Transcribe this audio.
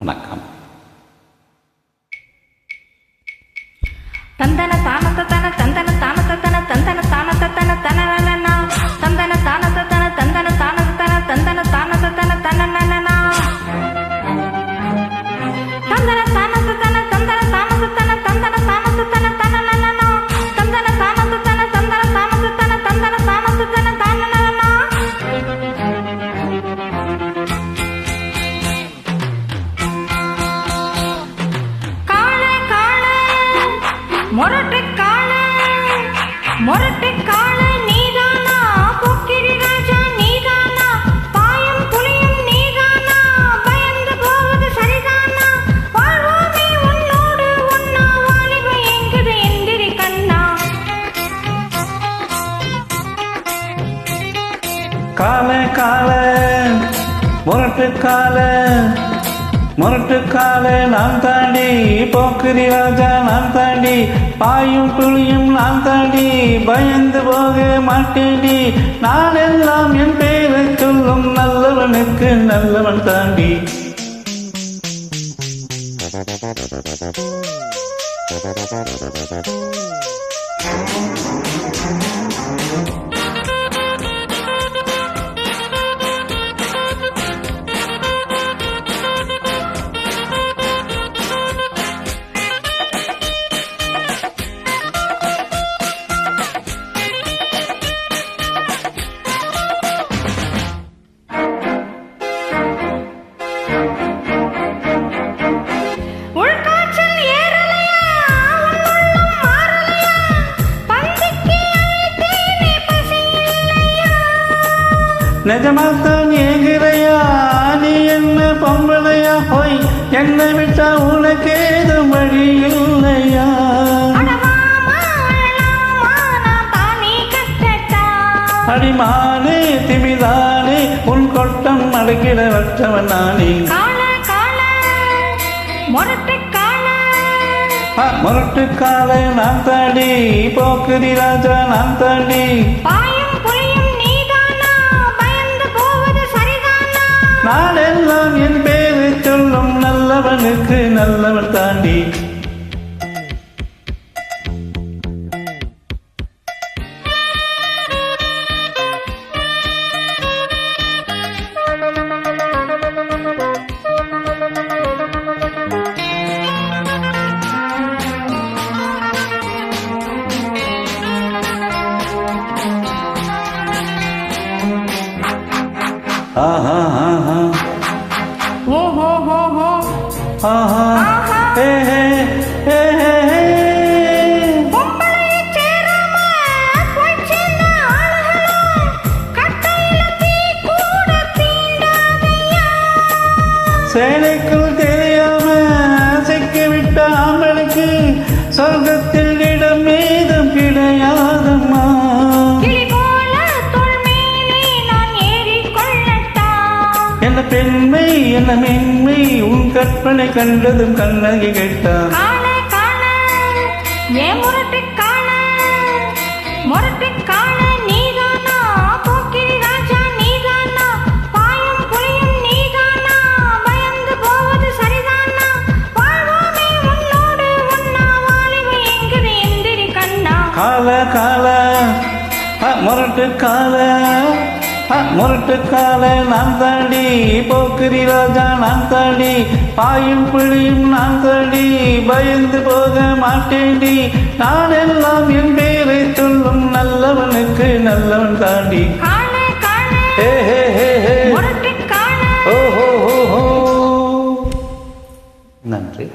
வணக்கம். தந்தன தானத்தன தந்தன தானத்தன தந்தன தானத்தன தனனனா தந்தன தானத்தன தந்தன தானத்தன தந்தன தானத்தன தனனனா தந்தன தானத்தன தந்தன தானத்தன தந்தன தானத்தன தனனனா தந்தன தானத்தன தந்தன தானத்தன தந்தன தானத்தன தனனனா மொரட்டு கால நீதானா போக்கிரி ராஜா நீதானா பாயம் புலியும் நீதானா பயந்து போவது சரிதானா வாழ்வோமே உன்னோடு ஒன்னா வாலிப எங்குது எந்திரி கண்ணா கால கால முரட்டு கால நான் தாண்டி போக்கிரி ராஜா நான் தாண்டி பாயும் புலியும் நான் தாண்டி பயந்து போக மாட்டேண்டி நான் எல்லாம் என் பேரை சொல்லும் நல்லவனுக்கு நல்லவன் தாண்டி. நிஜமாத்தான் ஏங்குறையா நீ என்ன பொம்பளையா போய் என்னை விட்டா உனக்கு ஏதும் வழி இல்லையா? அடிமானே திமிதானே உன் கொட்டம் அடக்கிட வற்றவன் நானே. முரட்டு காலை நான் தாண்டி போக்கிரி ராஜா நான் தாண்டி நான் எல்லாம் என் பேரை சொல்லும் நல்லவனுக்கு நல்லவன் தாண்டி. ஆஹா ஆஹா ஓஹோ ஹோ ஆஹா ஹே ஹே ஹே ஹே சேலைக்குள் தெரியாம சிக்கிவிட்ட ஆம்பளுக்கு சொர்க்கத்தில் இடம் மீதும் கிடையாதம்மா. என்ன பெண்மை என்ன மென்மை உன் கற்பனை கண்டதும் கண்ணகி கேட்டான். மொரட்டு கால நீதானா போக்கிரி ராஜா நீதானா பாயம் புலியும் நீதானா பயந்து போவது சரிதானா வாழ்வோமே உன்னோடு ஒன்னா வாலிப எங்குது எந்திரி கண்ணா. முரட்டு கால நான் தாண்டி போக்கிரி ராஜா நான் தாண்டி பாயும் புலியும் நான் தாண்டி பயந்து போக மாட்டேண்டி நான் எல்லாம் என் பேரை சொல்லும் நல்லவனுக்கு நல்லவன் தாண்டி. ஓஹோ நன்றி.